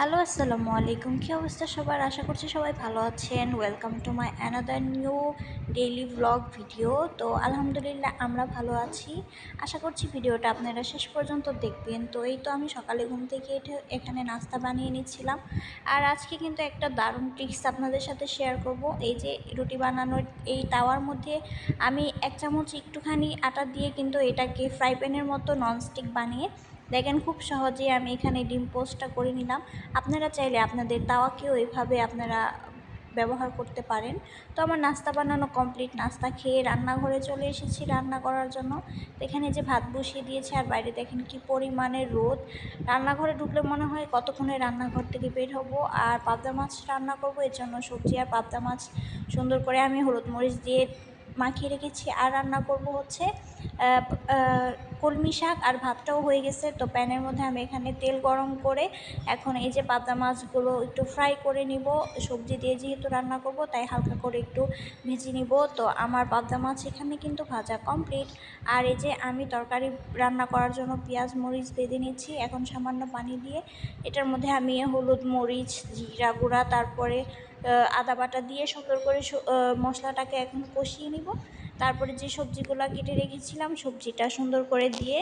Hello, আসসালামু আলাইকুম। কী অবস্থা সবার? আশা করছি সবাই ভালো আছেন। Welcome to my another new daily blog video. তো আলহামদুলিল্লাহ আমরা ভালো আছি। আশা করছি ভিডিওটা আপনারা শেষ পর্যন্ত দেখবেন। তো এই তো আমি সকালে ঘুম থেকে উঠে এখানে নাস্তা বানিয়ে নিচ্ছিলাম। আর আজকে কিন্তু একটা দারুণ ট্রিক্স আপনাদের সাথে শেয়ার করব। এই যে রুটি বানানোর এই তাওয়ার মধ্যে আমি 1 চামচ একটুখানি আটা দিয়ে কিন্তু এটাকে ফ্রাই প্যানের মতো ননস্টিক বানিয়ে দেখেন খুব সহজেই আমি এখানে ডিম পোস্টটা করে নিলাম। আপনারা চাইলে আপনাদের তাওয়াকেও এভাবে আপনারা ব্যবহার করতে পারেন। তো আমার নাস্তা বানানো কমপ্লিট। নাস্তা খেয়ে রান্নাঘরে চলে এসেছি রান্না করার জন্য। তো এখানে যে ভাত বসিয়ে দিয়েছে আর বাইরে দেখেন কি পরিমাণের রোদ। রান্নাঘরে ঢুকলে মনে হয় কতক্ষণে রান্নাঘর থেকে বের হব। আর পাবদা মাছ রান্না করব, এর জন্য সবজি আর পাবদা মাছ সুন্দর করে আমি হলুদ মরিচ দিয়ে মাখিয়ে রেখেছি। আর রান্না করব হচ্ছে কলমি শাক। আর ভাতটাও হয়ে গেছে। তো প্যানের মধ্যে আমি এখানে তেল গরম করে এখন এই যে পাবদা মাছগুলো একটু ফ্রাই করে নিব। সবজি দিয়ে যেহেতু রান্না করব তাই হালকা করে একটু ভেজে নিব। তো আমার পাবদা মাছ এখানে কিন্তু ভাজা কমপ্লিট। আর এই যে আমি তরকারি রান্না করার জন্য পেঁয়াজ মরিচ বেঁধে নিচ্ছি। এখন সামান্য পানি দিয়ে এটার মধ্যে আমি হলুদ মরিচ জিরা গুঁড়া তারপরে আদা বাটা দিয়ে সুন্দর করে মশলাটাকে এখন কষিয়ে নিব। তারপরে যে সবজিগুলো কেটে রেখেছিলাম সবজিটা সুন্দর করে দিয়ে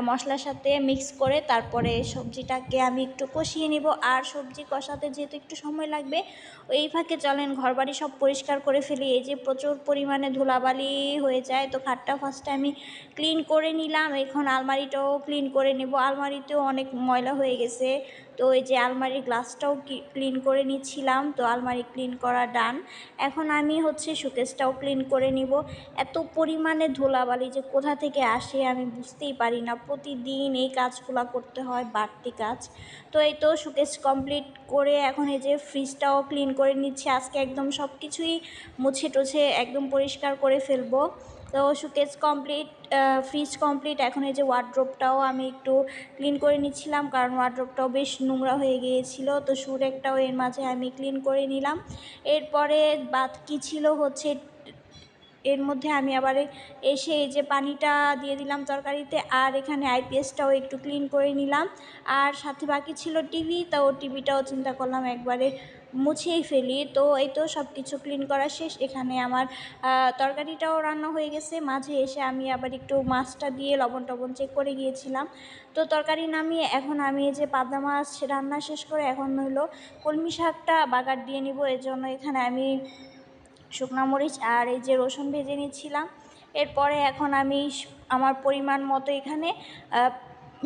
মশলার সাথে মিক্স করে তারপরে সবজিটাকে আমি একটু কষিয়ে নিব। আর সবজি কষাতে যেহেতু একটু সময় লাগবে, এই ফাঁকে চলেন ঘরবাড়ি সব পরিষ্কার করে ফেলি। এই যে প্রচুর পরিমাণে ধুলাবালি হয়ে যায়, তো খাটটা ফার্স্টে আমি ক্লিন করে নিলাম। এখন আলমারিটাও ক্লিন করে নেব। আলমারিতেও অনেক ময়লা হয়ে গেছে। তো এই যে আলমারির গ্লাসটাও ক্লিন করে নিচ্ছিলাম। তো আলমারি ক্লিন করা ডান। এখন আমি হচ্ছে শোকেসটাও ক্লিন করে নিব। এত পরিমাণে ধুলাবালি যে কোথা থেকে আসে আমি বুঝতেই পারি না। প্রতিদিন এই কাজগুলো করতে হয়, বাড়তি কাজ। তো এই তো শোকেস কমপ্লিট করে এখন এই যে ফ্রিজটাও ক্লিন করে নিচ্ছি। আজকে একদম সব কিছুই মুছে টুছে একদম পরিষ্কার করে ফেলবো। তো শোকেস কমপ্লিট, ফ্রিজ কমপ্লিট। এখন এই যে ওয়ার্ড্রোবটাও আমি একটু ক্লিন করে নিচ্ছিলাম, কারণ ওয়ার্ড্রোবটাও বেশ নোংরা হয়ে গিয়েছিল। তো সুরেকটাও এর মাঝে আমি ক্লিন করে নিলাম। এরপরে বাকি ছিল হচ্ছে এর মধ্যে আমি আবার এসে এই যে পানিটা দিয়ে দিলাম তরকারিতে। আর এখানে আইপিএসটাও একটু ক্লিন করে নিলাম। আর সাথে বাকি ছিল টিভি, তো টিভিটাও চিন্তা করলাম একবারে মুছেই ফেলি। তো এই তো সব কিছু ক্লিন করা শেষ। এখানে আমার তরকারিটাও রান্না হয়ে গেছে। মাঝে এসে আমি আবার একটু মাছটা দিয়ে লবণ টবণ চেক করে গিয়েছিলাম। তো তরকারি নামিয়ে এখন আমি এই যে পাবদা মাছ রান্না শেষ করে এখন হলো কলমি শাকটা বাগার দিয়ে নিব। এর জন্য এখানে আমি শুকনো মরিচ আর এই যে রসুন ভেজে নিচ্ছিলাম। এরপরে এখন আমি আমার পরিমাণ মতো এখানে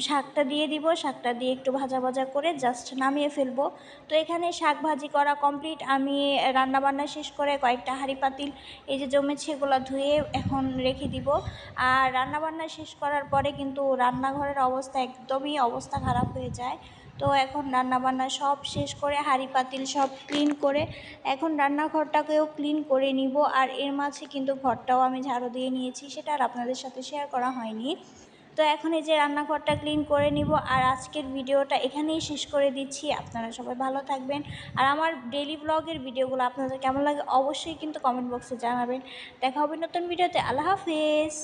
শাকটা দিয়ে দিব। শাকটা দিয়ে একটু ভাজা ভাজা করে জাস্ট নামিয়ে ফেলবো। তো এখানে শাক ভাজি করা কমপ্লিট। আমি রান্নাবান্না শেষ করে কয়েকটা হাঁড়ি পাতিল এই যে জমেছে এগুলো ধুয়ে এখন রেখে দিব। আর রান্নাবান্না শেষ করার পরে কিন্তু রান্নাঘরের অবস্থা একদমই অবস্থা খারাপ হয়ে যায়। তো এখন রান্নাবান্না সব শেষ করে হাঁড়ি পাতিল সব ক্লিন করে এখন রান্নাঘরটাকেও ক্লিন করে নিব। আর এর মাঝে কিন্তু ঘরটাও আমি ঝাড়ু দিয়ে নিয়েছি, সেটা আর আপনাদের সাথে শেয়ার করা হয়নি। তো এখন এই যে রান্নাঘরটা ক্লিন করে নিব। আর আজকের ভিডিওটা এখানেই শেষ করে দিচ্ছি। আপনারা সবাই ভালো থাকবেন। আর আমার ডেইলি ব্লগের ভিডিওগুলো আপনাদের কেমন লাগে অবশ্যই কিন্তু কমেন্ট বক্সে জানাবেন। দেখা হবে নতুন ভিডিওতে। আল্লাহ হাফেজ।